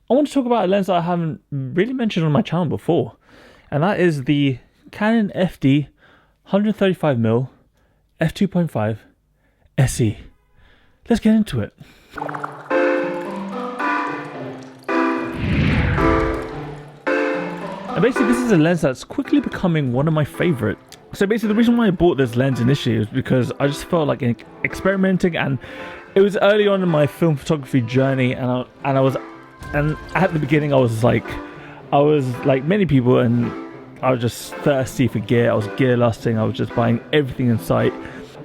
I want to talk about a lens that I haven't really mentioned on my channel before, and that is the Canon FD 135mm f2.5 SE. Let's get into it. And basically this is a lens that's quickly becoming one of my favorite. So basically the reason why I bought this lens initially was because I just felt like experimenting, and it was early on in my film photography journey, and at the beginning I was like many people, and I was just thirsty for gear. I was gear lusting. I was just buying everything in sight.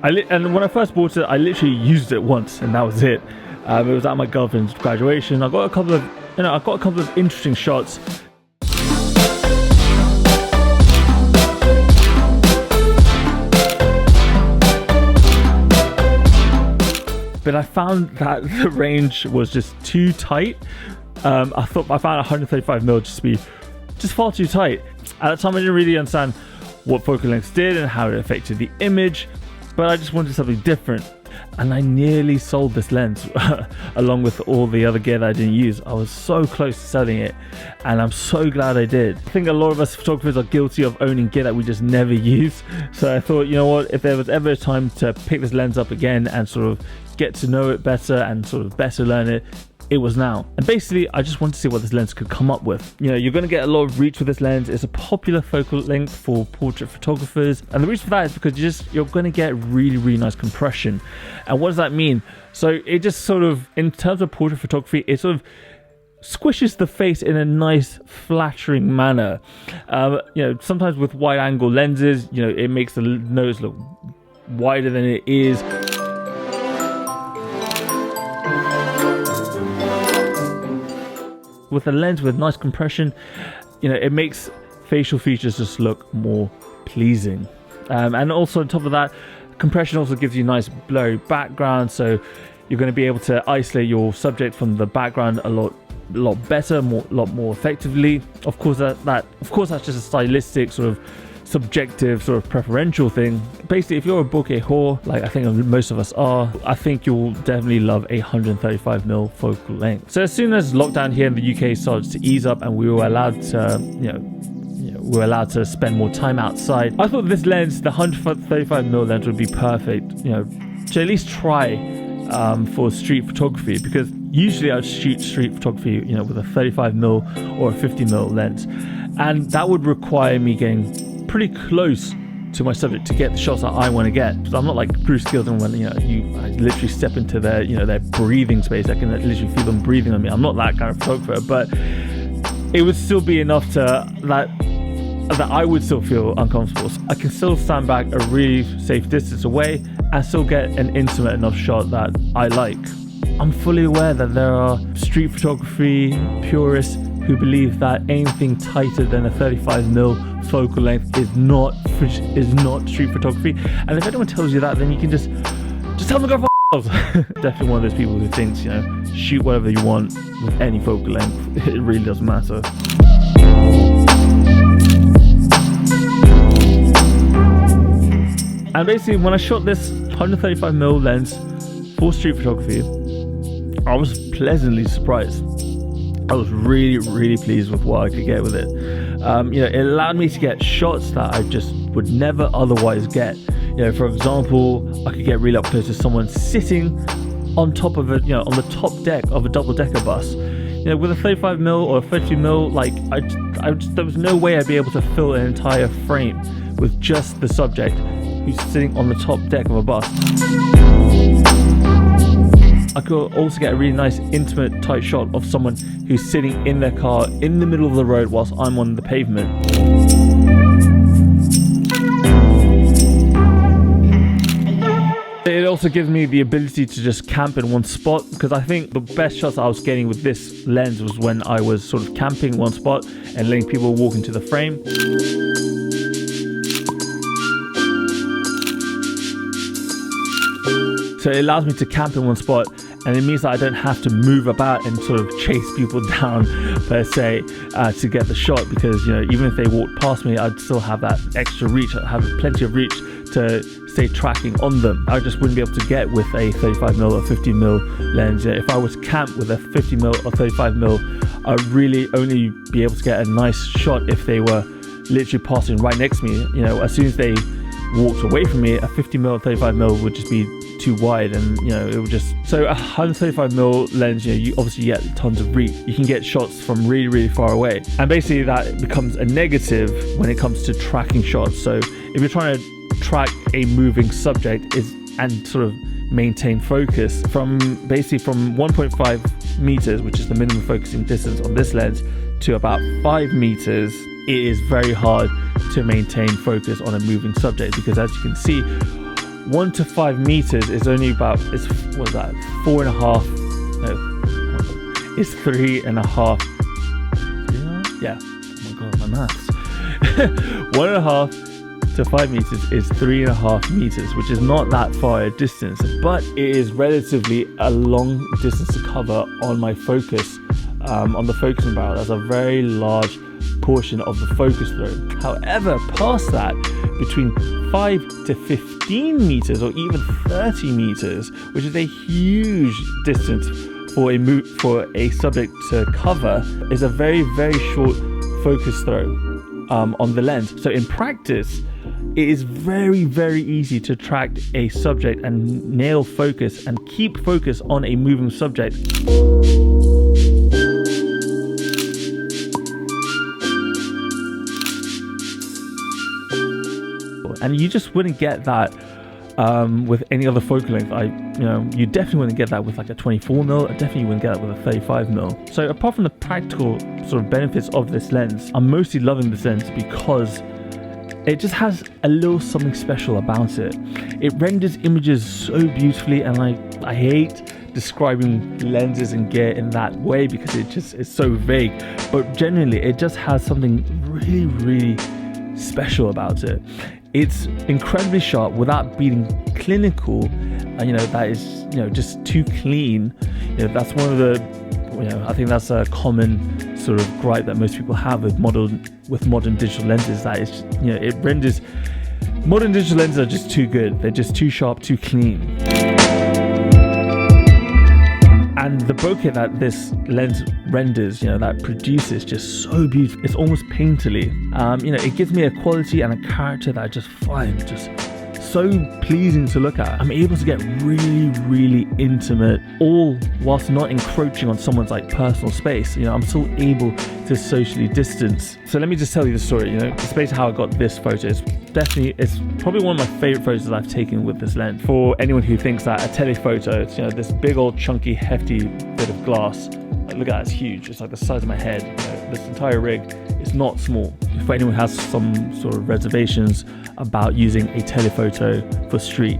And when I first bought it, I literally used it once, and that was it. It was at my girlfriend's graduation. I got a couple of interesting shots. But I found that the range was just too tight. I found 135mm just to be far too tight. At the time, I didn't really understand what focal lengths did and how it affected the image, but I just wanted something different. And I nearly sold this lens along with all the other gear that I didn't use. I was so close to selling it, and I'm so glad I did. I think a lot of us photographers are guilty of owning gear that we just never use. So I thought, you know what, if there was ever a time to pick this lens up again and sort of get to know it better and sort of better learn it, it was now. And basically I just wanted to see what this lens could come up with. You know, you're going to get a lot of reach with this lens. It's a popular focal length for portrait photographers, and the reason for that is because you're going to get really nice compression. And what does that mean? So it just sort of, in terms of portrait photography, it sort of squishes the face in a nice flattering manner. You know, sometimes with wide angle lenses, you know, it makes the nose look wider than it is. With a lens with nice compression, you know, it makes facial features just look more pleasing. And also on top of that, compression also gives you nice blurry background, so you're going to be able to isolate your subject from the background a lot better, a lot more effectively. Of course that's just a stylistic sort of subjective sort of preferential thing. Basically, if you're a bokeh whore, like I think most of us are, I think you'll definitely love a 135mm focal length. So as soon as lockdown here in the UK started to ease up and we were allowed to, we were allowed to spend more time outside, I thought this lens, the 135mm lens, would be perfect, you know, to at least try for street photography, because usually I'd shoot street photography, you know, with a 35mm or a 50mm lens, and that would require me getting pretty close to my subject to get the shots that I want to get. So I'm not like Bruce Gilden when I literally step into their their breathing space. I can literally feel them breathing on me. I'm not that kind of photographer, but it would still be enough to that I would still feel uncomfortable. So I can still stand back a really safe distance away and still get an intimate enough shot that I like. I'm fully aware that there are street photography purists who believe that anything tighter than a 35mm focal length is not street photography. And if anyone tells you that, then you can just tell them to go for themselves. Definitely one of those people who thinks, you know, shoot whatever you want with any focal length. It really doesn't matter. And basically, when I shot this 135mm lens for street photography, I was pleasantly surprised. I was really pleased with what I could get with it. You know, it allowed me to get shots that I just would never otherwise get. You know, for example, I could get really up close to someone sitting on top of it, you know, on the top deck of a double-decker bus. You know, with a 35mm or a 50mm, like there was no way I'd be able to fill an entire frame with just the subject who's sitting on the top deck of a bus. I could also get a really nice intimate tight shot of someone who's sitting in their car in the middle of the road whilst I'm on the pavement. It also gives me the ability to just camp in one spot, because I think the best shots I was getting with this lens was when I was sort of camping in one spot and letting people walk into the frame. So it allows me to camp in one spot, and it means that I don't have to move about and sort of chase people down per se to get the shot, because, you know, even if they walked past me, I'd still have that extra reach. I'd have plenty of reach to stay tracking on them. I just wouldn't be able to get with a 35mm or 50mm lens. If I was to camp with a 50mm or 35mm, I'd really only be able to get a nice shot if they were literally passing right next to me. You know, as soon as they walked away from me, a 50mm 35mm would just be too wide, and you know, it would just, so a 135mm lens, you know, you obviously get tons of reach. You can get shots from really far away, and basically that becomes a negative when it comes to tracking shots. So if you're trying to track a moving subject and sort of maintain focus from basically from 1.5 meters, which is the minimum focusing distance on this lens, to about 5 meters, it is very hard to maintain focus on a moving subject, because as you can see, 1 to 5 meters is only about, it's, what's that, 4.5, no, it's 3.5, yeah, oh my god, my maths. 1.5 to 5 meters is 3.5 meters, which is not that far a distance, but it is relatively a long distance to cover on my focus, on the focusing barrel. That's a very large portion of the focus throw. However, past that, between 5 to 15 meters or even 30 meters, which is a huge distance for a subject to cover, is a very short focus throw on the lens. So in practice, it is very easy to track a subject and nail focus and keep focus on a moving subject. And you just wouldn't get that with any other focal length. You definitely wouldn't get that with like a 24mm. I definitely wouldn't get that with a 35mm. So apart from the practical sort of benefits of this lens, I'm mostly loving this lens because it just has a little something special about it. It renders images so beautifully, and I hate describing lenses and gear in that way because it just is so vague. But generally, it just has something really special about it. It's incredibly sharp without being clinical. That is, just too clean. That's one of the, I think that's a common sort of gripe that most people have with modern digital lenses. That is, it renders, modern digital lenses are just too good. They're just too sharp, too clean. And the bokeh that this lens renders, that produces, just so beautiful. It's almost painterly. It gives me a quality and a character that I just find just so pleasing to look at. I'm able to get really intimate, all whilst not encroaching on someone's like personal space. I'm still able to socially distance. So let me just tell you the story. It's basically how I got this photo. It's probably one of my favorite photos I've taken with this lens. For anyone who thinks that a telephoto, it's this big old chunky hefty bit of glass. Look at that, it's huge. It's like the size of my head. This entire rig is not small. For anyone who has some sort of reservations about using a telephoto for street,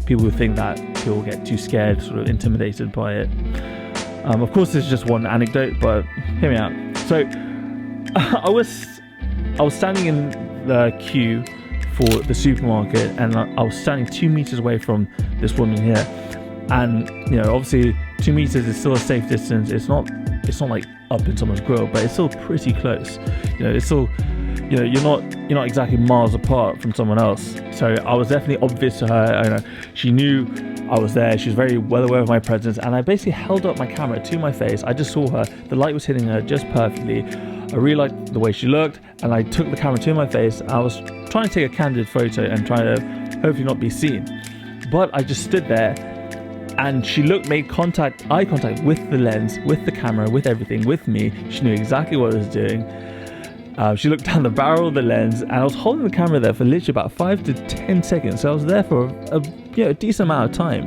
people who think that people get too scared, sort of intimidated by it. Of course, this is just one anecdote, but hear me out. So I was standing in the queue for the supermarket, and I was standing 2 meters away from this woman here. And obviously 2 meters is still a safe distance. It's not like up in someone's grill, but it's still pretty close. It's still, you're not exactly miles apart from someone else. So I was definitely obvious to her. She knew I was there. She was very well aware of my presence, and I basically held up my camera to my face. I just saw her. The light was hitting her just perfectly. I really liked the way she looked, and I took the camera to my face. I was trying to take a candid photo and trying to hopefully not be seen, but I just stood there, and she made eye contact with the lens, with the camera, with everything, with me. She knew exactly what I was doing. She looked down the barrel of the lens, and I was holding the camera there for literally about 5 to 10 seconds. So I was there for a decent amount of time,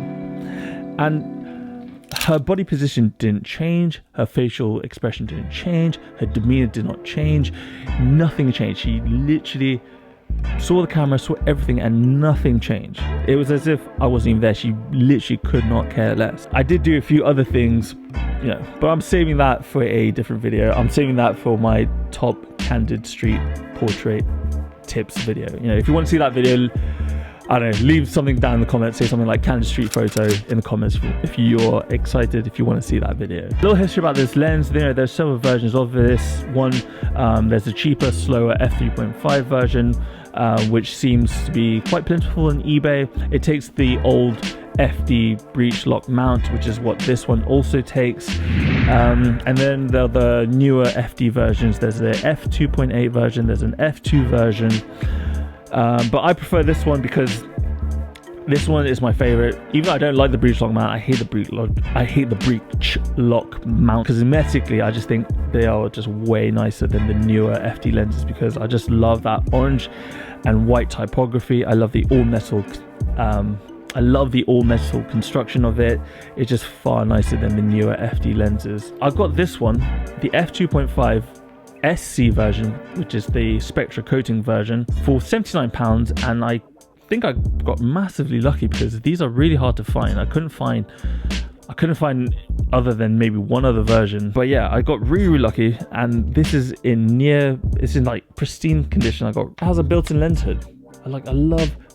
and her body position didn't change, her facial expression didn't change, her demeanor did not change, nothing changed. She literally saw the camera, saw everything, and nothing changed. It was as if I wasn't even there. She literally could not care less. I did do a few other things, but I'm saving that for a different video. I'm saving that for my top candid street portrait tips video. If you want to see that video, I don't know, leave something down in the comments. Say something like candid street photo in the comments if you're excited, if you want to see that video. A little history about this lens. There's several versions of this one. There's a cheaper, slower f3.5 version, which seems to be quite plentiful on eBay. It takes the old FD breech lock mount, which is what this one also takes. And then there are the newer FD versions. There's the f2.8 version, there's an f2 version, but I prefer this one because this one is my favorite. Even though I don't like the breech lock mount, I hate the breech lock mount, because hermetically I just think they are just way nicer than the newer FD lenses, because I just love that orange and white typography. I love the all metal construction of it. It's just far nicer than the newer FD lenses. I've got this one, the f2.5 SC version, which is the Spectra coating version, for £79, and I think I got massively lucky because these are really hard to find. I couldn't find other than maybe one other version, but yeah, I got really lucky, and this is it's in like pristine condition. It has a built-in lens hood.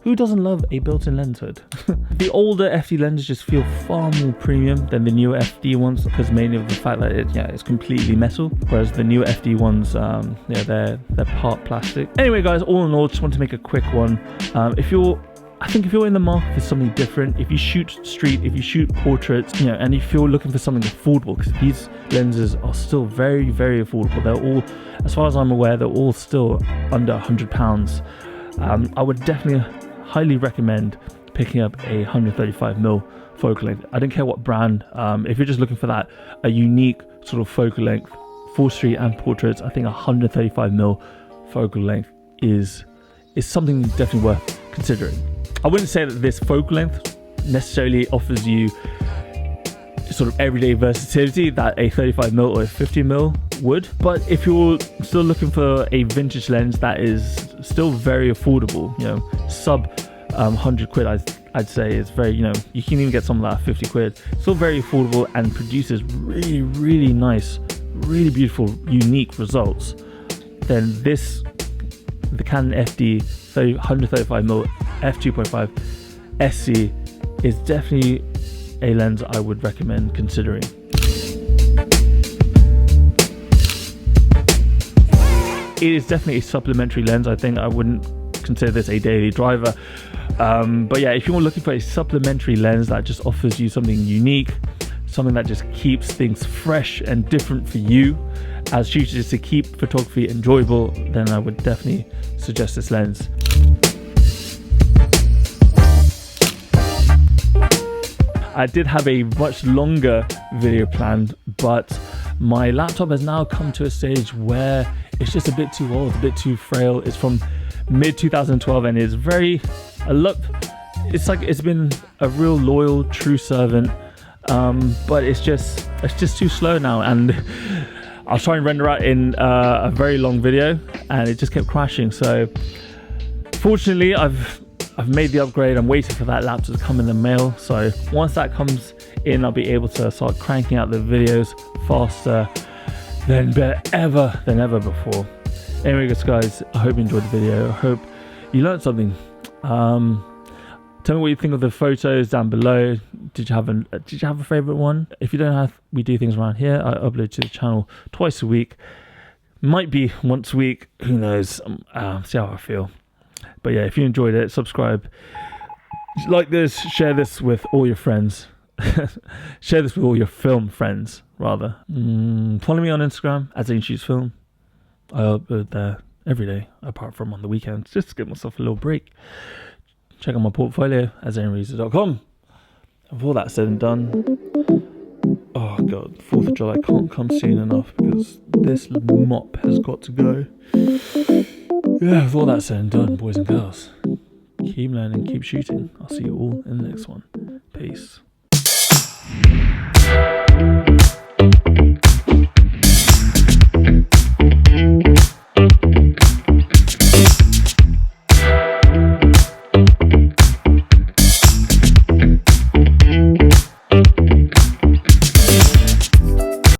Who doesn't love a built-in lens hood? The older FD lenses just feel far more premium than the newer FD ones, because mainly of the fact that it's completely metal, whereas the newer FD ones, they're part plastic. Anyway, guys, all in all, just want to make a quick one. If you're in the market for something different, if you shoot street, if you shoot portraits, and if you're looking for something affordable, because these lenses are still very, very affordable. They're all, as far as I'm aware, they're all still under £100. I would definitely highly recommend picking up a 135mm focal length. I don't care what brand. If you're just looking for a unique sort of focal length for street and portraits, I think 135mm focal length is something definitely worth considering. I wouldn't say that this focal length necessarily offers you sort of everyday versatility that a 35mm or a 50mm would, but if you're still looking for a vintage lens that is still very affordable, sub 100 quid, I'd say it's very, you can even get some of that 50 quid, still very affordable and produces really, really nice, really beautiful, unique results, then the Canon FD 135mm f2.5 SC is definitely a lens I would recommend considering. It is definitely a supplementary lens. I think I wouldn't consider this a daily driver, but yeah, if you're looking for a supplementary lens that just offers you something unique, something that just keeps things fresh and different for you as shooters, to keep photography enjoyable, then I would definitely suggest this lens. I did have a much longer video planned, but my laptop has now come to a stage where it's just a bit too old, a bit too frail. It's from mid 2012 and it's it's been a real loyal, true servant, but it's just too slow now. And I was trying to render out in a very long video and it just kept crashing. So fortunately, I've made the upgrade. I'm waiting for that laptop to come in the mail. So once that comes in, I'll be able to start cranking out the videos faster than ever before. Anyway, guys, I hope you enjoyed the video. I hope you learned something. Tell me what you think of the photos down below. Did you have a favorite one? If you don't have, we do things around here. I upload to the channel twice a week. Might be once a week. Who knows? See how I feel. But yeah, if you enjoyed it, subscribe, like this, share this with all your friends. Share this with all your film friends, rather. Follow me on Instagram at Zain Shoots Film. I upload there every day, apart from on the weekends, just to give myself a little break. Check out my portfolio at zainreezer.com. And with all that said and done, oh god, 4th of July can't come soon enough because this mop has got to go. Yeah, with all that said and done, boys and girls, keep learning, keep shooting. I'll see you all in the next one. Peace.